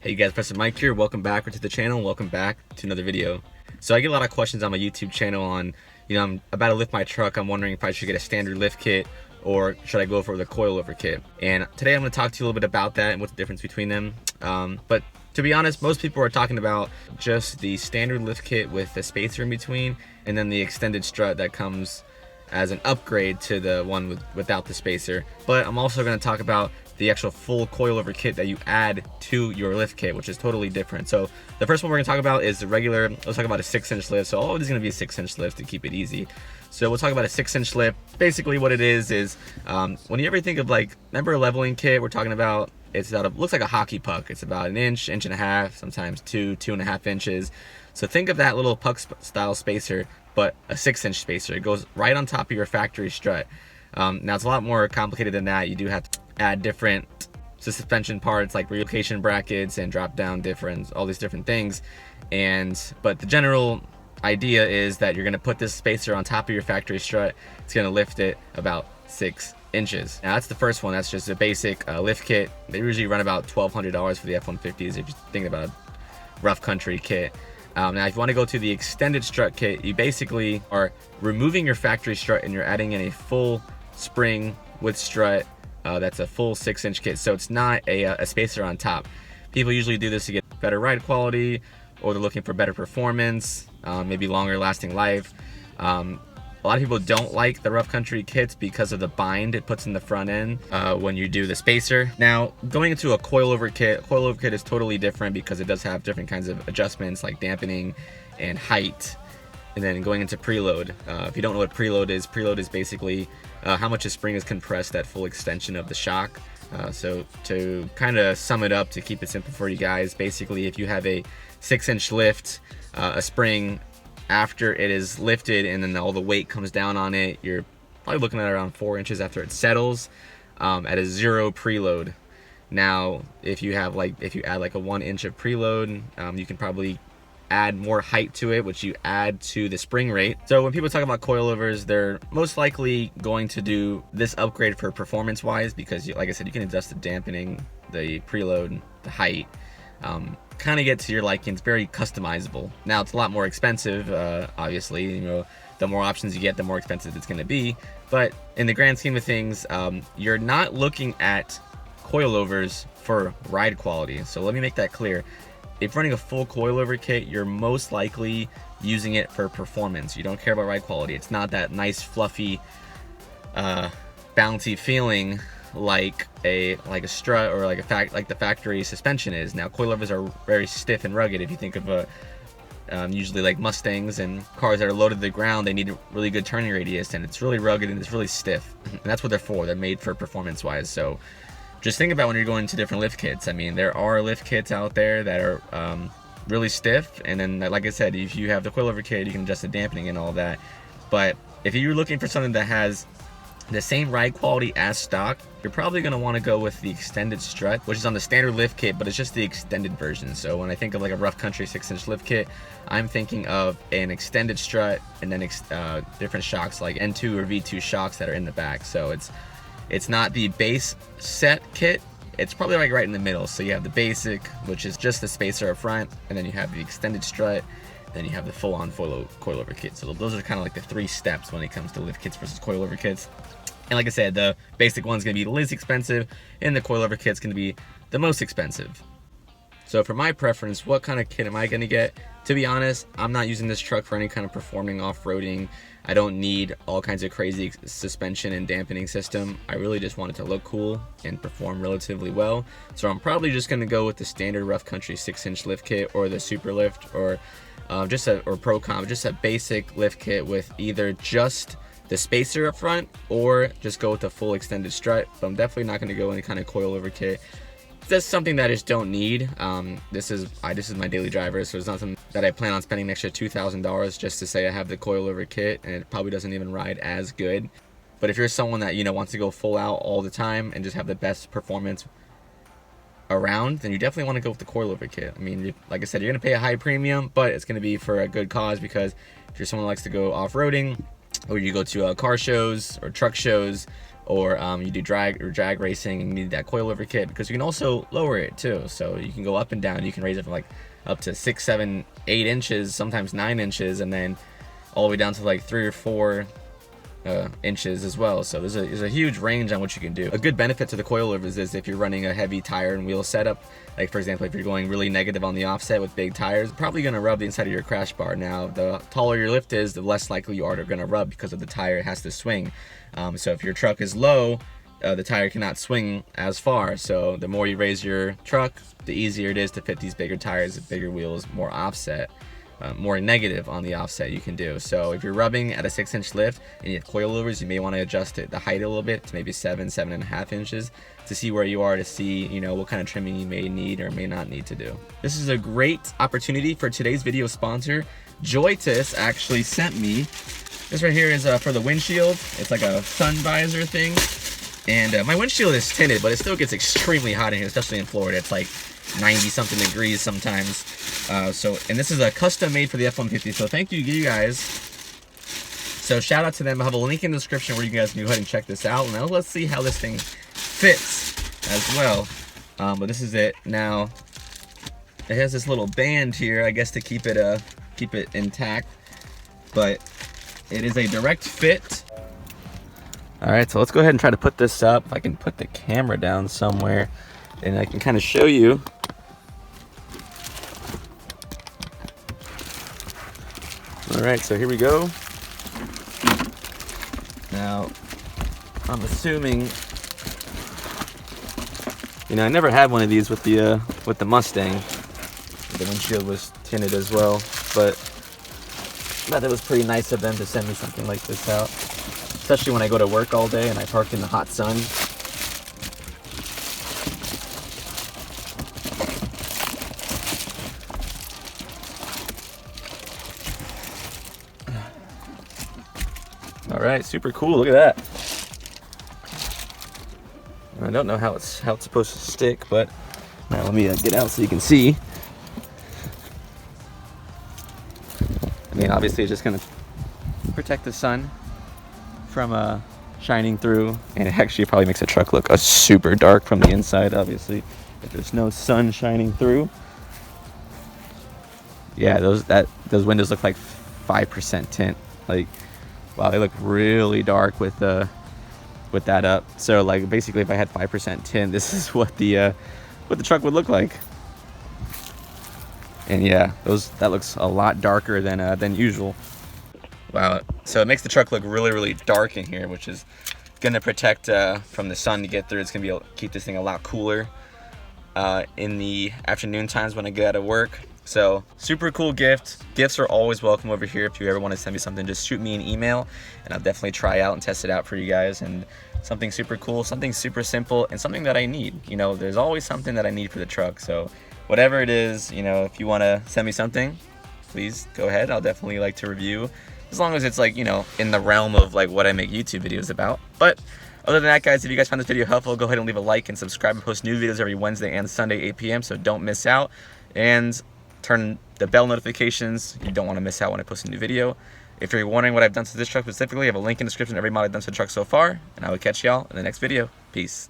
Hey guys, Professor Mike here. Welcome back to the channel. Welcome back to another video. So I get a lot of questions on my YouTube channel on, I'm about to lift my truck. I'm wondering if I should get a standard lift kit or should I go for the coilover kit. And today I'm going to talk to you a little bit about that and what's the difference between them. But to be honest, most people are talking about just the standard lift kit with the spacer in between and then the extended strut that comes as an upgrade to the one without the spacer. But I'm also going to talk about the actual full coilover kit that you add to your lift kit, which is totally different. So the first one we're gonna talk about is the regular, let's talk about a 6-inch lift. So all of it is gonna be a 6-inch lift to keep it easy. So we'll talk about a 6-inch lift. Basically what it is when you ever think of remember a leveling kit we're talking about, it's looks like a hockey puck. It's about an inch and a half, sometimes 2.5 inches. So think of that little puck style spacer, but a 6-inch spacer. It goes right on top of your factory strut. Now it's a lot more complicated than that. You do have to add different suspension parts like relocation brackets and drop down all these different things. But the general idea is that you're gonna put this spacer on top of your factory strut. It's gonna lift it about 6 inches. Now that's the first one. That's just a basic lift kit. They usually run about $1,200 for the F150s if you're thinking about a rough country kit. Now if you want to go to the extended strut kit, you basically are removing your factory strut and you're adding in a full spring with strut. That's a full 6-inch kit, so it's not a spacer on top. People usually do this to get better ride quality, or they're looking for better performance, maybe longer lasting life. A lot of people don't like the rough country kits because of the bind it puts in the front end when you do the spacer. Now going into a coilover kit is totally different because it does have different kinds of adjustments like dampening and height. And then going into preload, if you don't know what preload is basically how much a spring is compressed at full extension of the shock. So to kind of sum it up, to keep it simple for you guys, basically if you have a 6-inch lift, a spring, after it is lifted and then all the weight comes down on it, you're probably looking at around 4 inches after it settles at a 0 preload. Now if you add like a 1 inch of preload, you can probably add more height to it, which you add to the spring rate. So when people talk about coilovers, they're most likely going to do this upgrade for performance wise, because like I said, you can adjust the dampening, the preload, the height, kind of get to your liking. It's very customizable. Now it's a lot more expensive, obviously, the more options you get, the more expensive it's going to be. But in the grand scheme of things, you're not looking at coilovers for ride quality. So let me make that clear. If running a full coilover kit, you're most likely using it for performance. You don't care about ride quality. It's not that nice, fluffy, bouncy feeling like a strut or like the factory suspension is. Now coilovers are very stiff and rugged. If you think of usually like Mustangs and cars that are loaded to the ground, they need a really good turning radius, and it's really rugged and it's really stiff. And that's what they're for. They're made for performance wise. So just think about when you're going to different lift kits. I mean, there are lift kits out there that are really stiff, and then like I said, if you have the coilover kit, you can adjust the dampening and all that. But if you're looking for something that has the same ride quality as stock, you're probably going to want to go with the extended strut, which is on the standard lift kit, but it's just the extended version. So when I think of like a rough country 6-inch lift kit, I'm thinking of an extended strut and then different shocks like N2 or V2 shocks that are in the back. So it's not the base set kit. It's probably like right in the middle. So you have the basic, which is just the spacer up front, and then you have the extended strut, then you have the full-on coilover kit. So those are kind of like the 3 steps when it comes to lift kits versus coilover kits. And like I said, the basic one's gonna be the least expensive, and the coilover kit's gonna be the most expensive. So for my preference, what kind of kit am I gonna get? To be honest, I'm not using this truck for any kind of performing off-roading. I don't need all kinds of crazy suspension and dampening system. I really just want it to look cool and perform relatively well. So I'm probably just gonna go with the standard rough country 6-inch lift kit, or the super lift, or pro comp, just a basic lift kit with either just the spacer up front or just go with the full extended strut. But I'm definitely not gonna go any kind of coilover kit. That's something that I just don't need. This is my daily driver, so it's not something that I plan on spending an extra $2,000 just to say I have the coilover kit, and it probably doesn't even ride as good. But if you're someone that wants to go full out all the time and just have the best performance around, then you definitely want to go with the coilover kit. I mean, like I said, you're gonna pay a high premium, but it's gonna be for a good cause, because if you're someone who likes to go off-roading, or you go to car shows or truck shows, or you do drag racing and you need that coilover kit, because you can also lower it too. So you can go up and down. You can raise it from like up to 6, 7, 8 inches, sometimes 9 inches, and then all the way down to like 3 or 4 inches as well. So there's a huge range on what you can do. A good benefit to the coilovers is if you're running a heavy tire and wheel setup, like for example, if you're going really negative on the offset with big tires, probably going to rub the inside of your crash bar. Now, the taller your lift is, the less likely you are to going to rub, because of the tire has to swing. So if your truck is low, the tire cannot swing as far. So the more you raise your truck, the easier it is to fit these bigger tires, bigger wheels, more offset. More negative on the offset you can do. So if you're rubbing at a 6-inch lift and you have coilovers, you may want to adjust it, the height a little bit, to maybe 7, 7.5 inches, to see where you are, to see, you know, what kind of trimming you may need or may not need to do. This is a great opportunity for today's video sponsor. Joytus actually sent me this right here. Is for the windshield. It's like a sun visor thing, and my windshield is tinted, but it still gets extremely hot in here, especially in Florida. It's like 90 something degrees sometimes. And this is a custom made for the F150. So thank you guys. So shout out to them. I'll have a link in the description where you guys can go ahead and check this out. Now let's see how this thing fits as well. But this is it. Now it has this little band here, I guess, to keep it intact. But it is a direct fit. All right, so let's go ahead and try to put this up. If I can put the camera down somewhere, and I can kind of show you. All right, so here we go. Now, I'm assuming, you know, I never had one of these with the Mustang. The windshield was tinted as well, but I thought it was pretty nice of them to send me something like this out, especially when I go to work all day and I park in the hot sun. All right, super cool. Look at that. I don't know how it's supposed to stick, but now let me get out so you can see. I mean, obviously, it's just gonna protect the sun from shining through, and it actually probably makes the truck look super dark from the inside. Obviously, if there's no sun shining through. Yeah, those windows look like 5% tint. Like, wow, they look really dark with that up. So like basically, if I had 5% tint, this is what the truck would look like. And yeah, that looks a lot darker than usual. Wow. So it makes the truck look really, really dark in here, which is gonna protect from the sun to get through. It's gonna be able to keep this thing a lot cooler in the afternoon times when I get out of work. So super cool gift. Gifts are always welcome over here. If you ever want to send me something, just shoot me an email and I'll definitely try out and test it out for you guys. And something super cool, something super simple, and something that I need. You know, there's always something that I need for the truck. So whatever it is, you know, if you want to send me something, please go ahead. I'll definitely like to review, as long as it's like, you know, in the realm of like what I make YouTube videos about. But other than that, guys, if you guys found this video helpful, go ahead and leave a like and subscribe. I post new videos every Wednesday and Sunday, 8 p.m. So don't miss out. And turn the bell notifications. You don't want to miss out when I post a new video. If you're wondering what I've done to this truck specifically, I have a link in the description of every mod I've done to the truck so far. And I will catch y'all in the next video. Peace.